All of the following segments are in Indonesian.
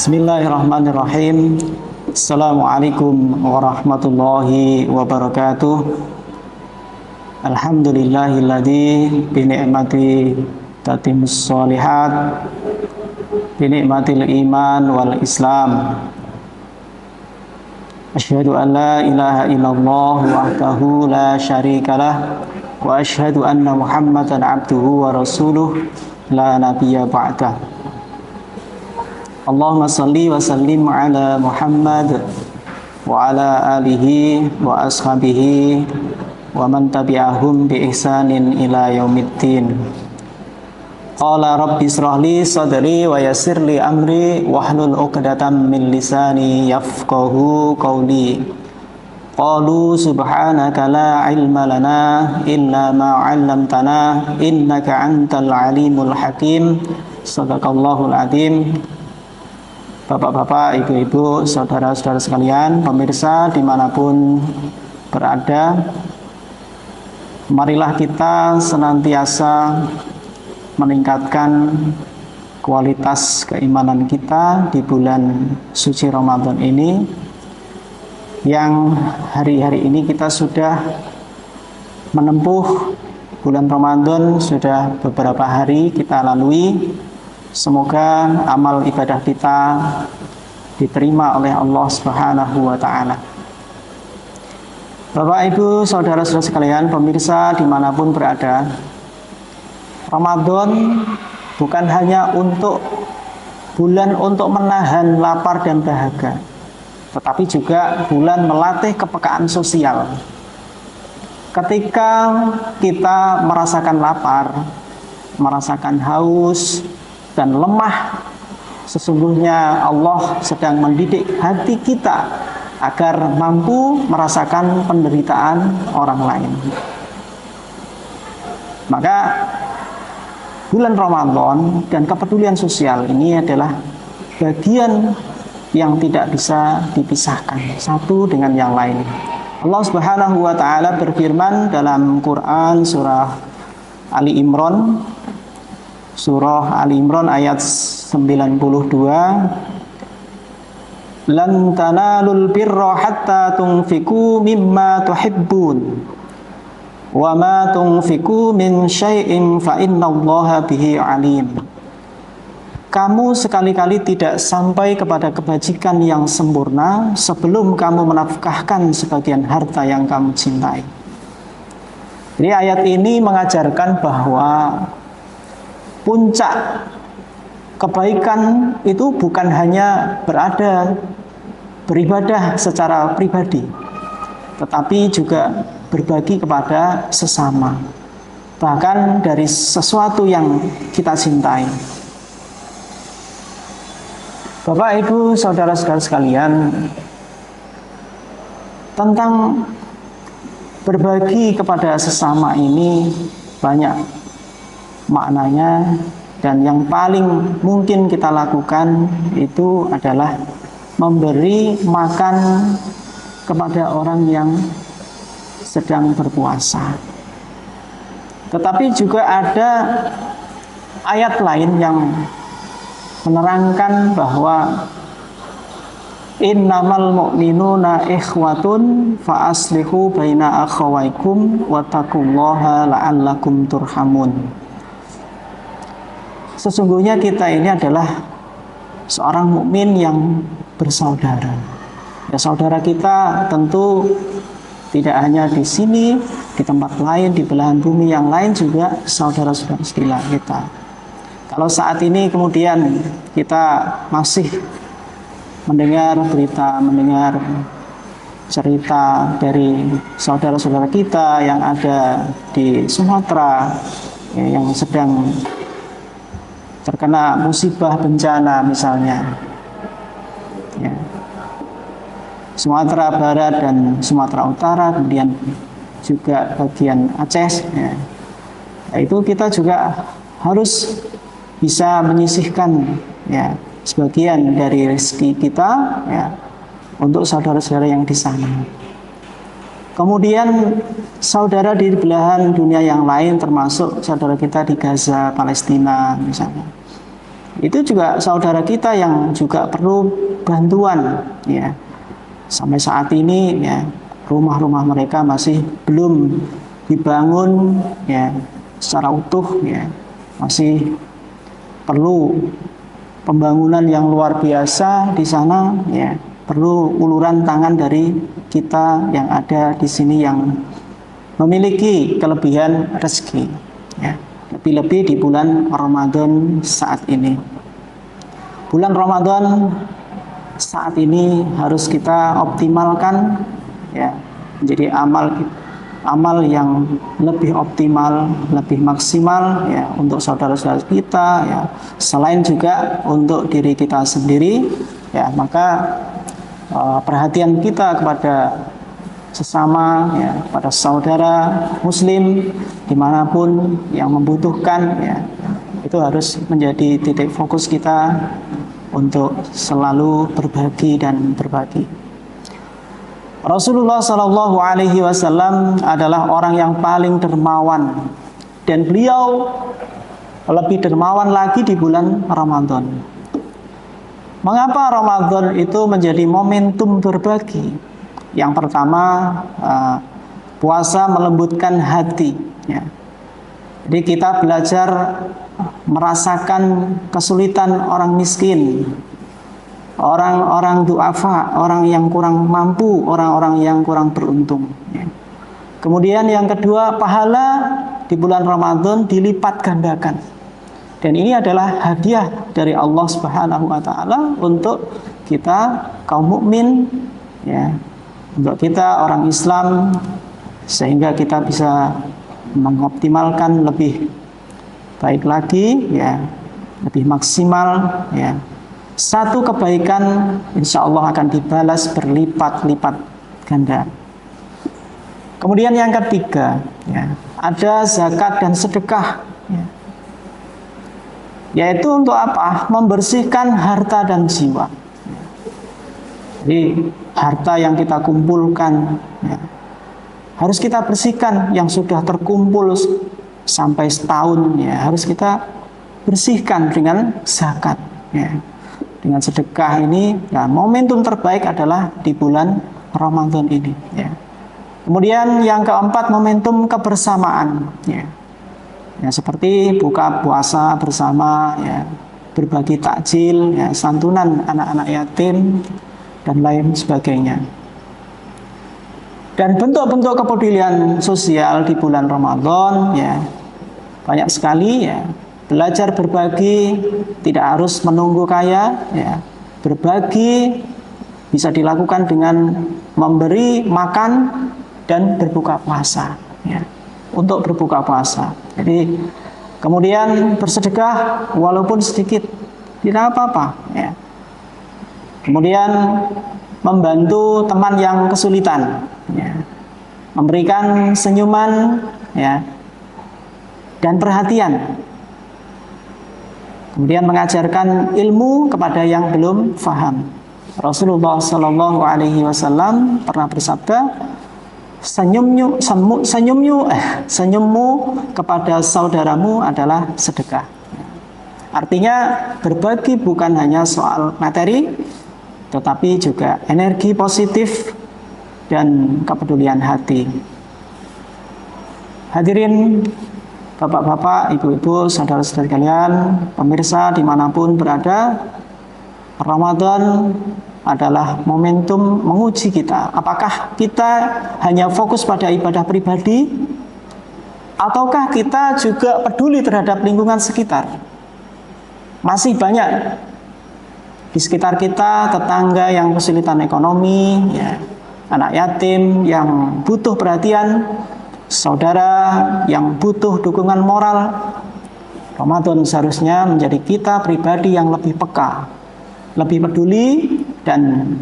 Bismillahirrahmanirrahim. Assalamualaikum warahmatullahi wabarakatuh. Alhamdulillahilladzi bi ni'mati tatimmus shalihat bi ni'matil iman wal islam. Asyhadu an la ilaha illallah wahdahu la syarikalah wa asyhadu anna Muhammadan abduhu wa rasuluh la nabiyya ba'dah. Allahumma salli wa sallim ala Muhammad wa ala alihi wa ashabihi wa man tabi'ahum bi ihsanin ila yaumiddin. Qala rabbi israh li sadri wa yassir li amri wahlul 'uqdatam min lisani yafqahu qawli. Qalu subhanaka la ilma lana illa ma 'allamtana innaka antal alimul hakim. Shadaqallahul adzim. Bapak-bapak, ibu-ibu, saudara-saudara sekalian, pemirsa dimanapun berada, marilah kita senantiasa meningkatkan kualitas keimanan kita di bulan suci Ramadan ini, yang hari-hari ini kita sudah menempuh bulan Ramadan, sudah beberapa hari kita lalui. Semoga amal ibadah kita diterima oleh Allah Subhanahu wa ta'ala. Bapak, Ibu, saudara-saudara sekalian, pemirsa dimanapun berada, Ramadan bukan hanya bulan untuk menahan lapar dan dahaga, tetapi juga bulan melatih kepekaan sosial. Ketika kita merasakan lapar, merasakan haus, dan lemah, sesungguhnya Allah sedang mendidik hati kita agar mampu merasakan penderitaan orang lain. Maka bulan Ramadan dan kepedulian sosial ini adalah bagian yang tidak bisa dipisahkan satu dengan yang lain. Allah Subhanahu wa ta'ala berfirman dalam Quran surah Ali Imran, Surah Ali Imran ayat 92, lan tanalul birra hatta tunfiqu mimma tuhibbun wa ma tunfiqu min syai'in fa innallaha bihi alim. Kamu sekali-kali tidak sampai kepada kebajikan yang sempurna sebelum kamu menafkahkan sebagian harta yang kamu cintai. Jadi ayat ini mengajarkan bahwa puncak kebaikan itu bukan hanya beribadah secara pribadi, tetapi juga berbagi kepada sesama, bahkan dari sesuatu yang kita cintai. Bapak, Ibu, saudara-saudara sekalian, tentang berbagi kepada sesama ini banyak maknanya, dan yang paling mungkin kita lakukan itu adalah memberi makan kepada orang yang sedang berpuasa. Tetapi juga ada ayat lain yang menerangkan bahwa innamal mu'minuna ikhwatun fa aslihu baina akhawaykum wattaqullaha la'allakum turhamun. Sesungguhnya kita ini adalah seorang mukmin yang bersaudara. Ya, saudara kita tentu tidak hanya di sini, di tempat lain, di belahan bumi yang lain juga saudara-saudara sekalian kita. Kalau saat ini kemudian kita masih mendengar berita, mendengar cerita dari saudara-saudara kita yang ada di Sumatera, ya, yang sedang terkena musibah bencana misalnya, ya, Sumatera Barat dan Sumatera Utara, kemudian juga bagian Aceh, ya. Itu kita juga harus bisa menyisihkan, ya, sebagian dari rezeki kita, ya, untuk saudara-saudara yang di sana. Kemudian saudara di belahan dunia yang lain, termasuk saudara kita di Gaza, Palestina misalnya, Itu juga saudara kita yang juga perlu bantuan, ya. Sampai saat ini, ya, rumah-rumah mereka masih belum dibangun, ya, secara utuh, ya. Masih perlu pembangunan yang luar biasa di sana, ya. Perlu uluran tangan dari kita yang ada di sini yang memiliki kelebihan rezeki, ya. Lebih-lebih di bulan Ramadan saat ini. Bulan Ramadan saat ini harus kita optimalkan, ya, menjadi amal yang lebih optimal, lebih maksimal, ya, untuk saudara-saudara kita, ya, selain juga untuk diri kita sendiri, ya. Maka perhatian kita kepada sesama, ya, pada saudara muslim dimanapun yang membutuhkan, ya, itu harus menjadi titik fokus kita untuk selalu berbagi dan berbagi. Rasulullah Shallallahu Alaihi Wasallam adalah orang yang paling dermawan, dan beliau lebih dermawan lagi di bulan Ramadan. Mengapa Ramadan itu menjadi momentum berbagi? Yang pertama, puasa melembutkan hati, ya. Jadi kita belajar merasakan kesulitan orang miskin, orang-orang du'afa, orang yang kurang mampu, orang-orang yang kurang beruntung, ya. Kemudian yang kedua, pahala di bulan Ramadan dilipat gandakan. Dan ini adalah hadiah dari Allah Subhanahu wa taala untuk kita kaum mukmin, ya. Untuk kita orang Islam, sehingga kita bisa mengoptimalkan lebih baik lagi, ya, lebih maksimal, ya. Satu kebaikan insya Allah akan dibalas berlipat-lipat ganda. Kemudian yang ketiga, ya, ada zakat dan sedekah, ya. Yaitu untuk apa? Membersihkan harta dan jiwa. Jadi harta yang kita kumpulkan, ya, harus kita bersihkan. Yang sudah terkumpul sampai setahun, ya, harus kita bersihkan dengan zakat, ya. Dengan sedekah ini, ya, momentum terbaik adalah di bulan Ramadan ini, ya. Kemudian yang keempat, momentum kebersamaan, ya. Ya, seperti buka puasa bersama, ya, berbagi takjil, ya, santunan anak-anak yatim, dan lain sebagainya. Dan bentuk-bentuk kepedulian sosial di bulan Ramadan, ya, banyak sekali, ya. Belajar berbagi tidak harus menunggu kaya, ya. Berbagi bisa dilakukan dengan memberi makan dan berbuka puasa, ya. Untuk berbuka puasa. Jadi kemudian bersedekah walaupun sedikit, tidak apa-apa, ya. Kemudian membantu teman yang kesulitan, ya. Memberikan senyuman, ya, dan perhatian. Kemudian mengajarkan ilmu kepada yang belum faham. Rasulullah Shallallahu Alaihi Wasallam pernah bersabda, senyummu kepada saudaramu adalah sedekah. Artinya berbagi bukan hanya soal materi, tetapi juga energi positif dan kepedulian hati. Hadirin bapak-bapak, ibu-ibu, saudara-saudara kalian, pemirsa dimanapun berada, Ramadan adalah momentum menguji kita. Apakah kita hanya fokus pada ibadah pribadi, ataukah kita juga peduli terhadap lingkungan sekitar? Masih banyak di sekitar kita tetangga yang kesulitan ekonomi, ya, anak yatim yang butuh perhatian, saudara yang butuh dukungan moral. Ramadan seharusnya menjadi kita pribadi yang lebih peka, lebih peduli, dan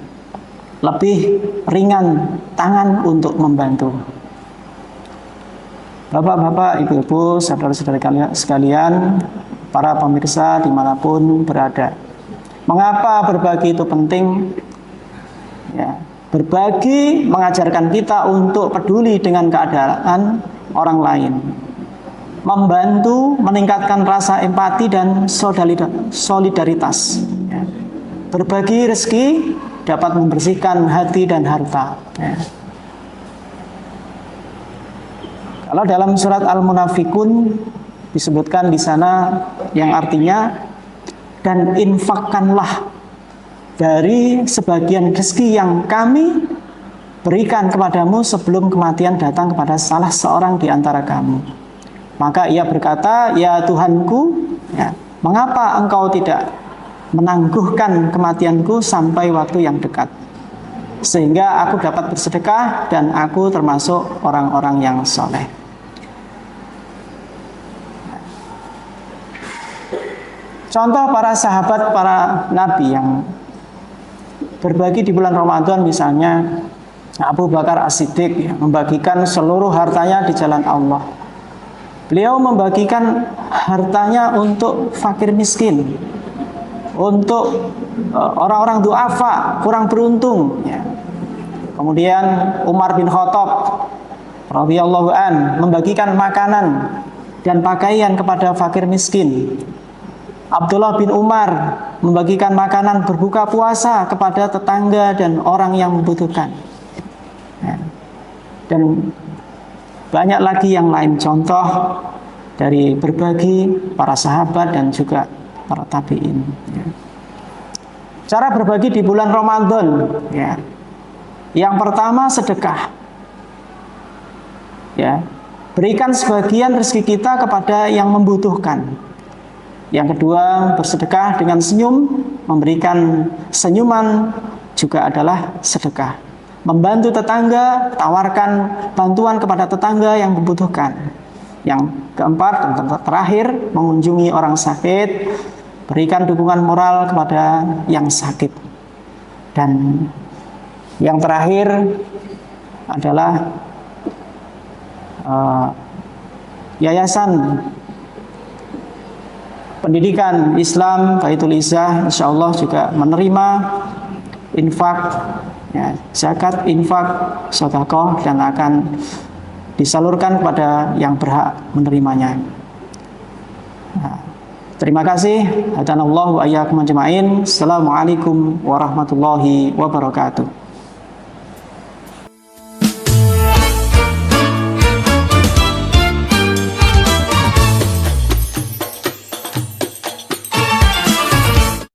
lebih ringan tangan untuk membantu. Bapak-bapak, ibu-ibu, saudara-saudara sekalian, para pemirsa dimanapun berada, mengapa berbagi itu penting? Ya, berbagi mengajarkan kita untuk peduli dengan keadaan orang lain. membantu meningkatkan rasa empati dan solidaritas. Ya. Berbagi rezeki dapat membersihkan hati dan harta. Ya. Kalau dalam surat Al-Munafikun disebutkan di sana yang artinya, dan infakkanlah dari sebagian rezeki yang kami berikan kepadamu sebelum kematian datang kepada salah seorang di antara kamu. Maka ia berkata, ya Tuhanku, ya, mengapa engkau tidak menangguhkan kematianku sampai waktu yang dekat, sehingga aku dapat bersedekah dan aku termasuk orang-orang yang soleh. Contoh para sahabat, para nabi yang berbagi di bulan Ramadan, misalnya Abu Bakar As-Siddiq, ya, membagikan seluruh hartanya di jalan Allah. Beliau membagikan hartanya untuk fakir miskin, untuk orang-orang du'afa, kurang beruntung. Ya. Kemudian Umar bin Khattab radhiyallahu an membagikan makanan dan pakaian kepada fakir miskin. Abdullah bin Umar membagikan makanan berbuka puasa kepada tetangga dan orang yang membutuhkan. Ya. Dan banyak lagi yang lain contoh dari berbagi para sahabat dan juga para tabi'in. Ya. Cara berbagi di bulan Ramadan, ya. Yang pertama sedekah. Ya. Berikan sebagian rezeki kita kepada yang membutuhkan. Yang kedua, bersedekah dengan senyum, memberikan senyuman juga adalah sedekah. Membantu tetangga, tawarkan bantuan kepada tetangga yang membutuhkan. Yang keempat dan terakhir, mengunjungi orang sakit, berikan dukungan moral kepada yang sakit. Dan yang terakhir adalah yayasan pendidikan Islam Baitul Izzah, insya Allah juga menerima infak, ya, zakat, infak, sedekah, dan akan disalurkan kepada yang berhak menerimanya. Nah, terima kasih. Hadanallahu wa iyyakum ajma'in. Assalamualaikum warahmatullahi wabarakatuh.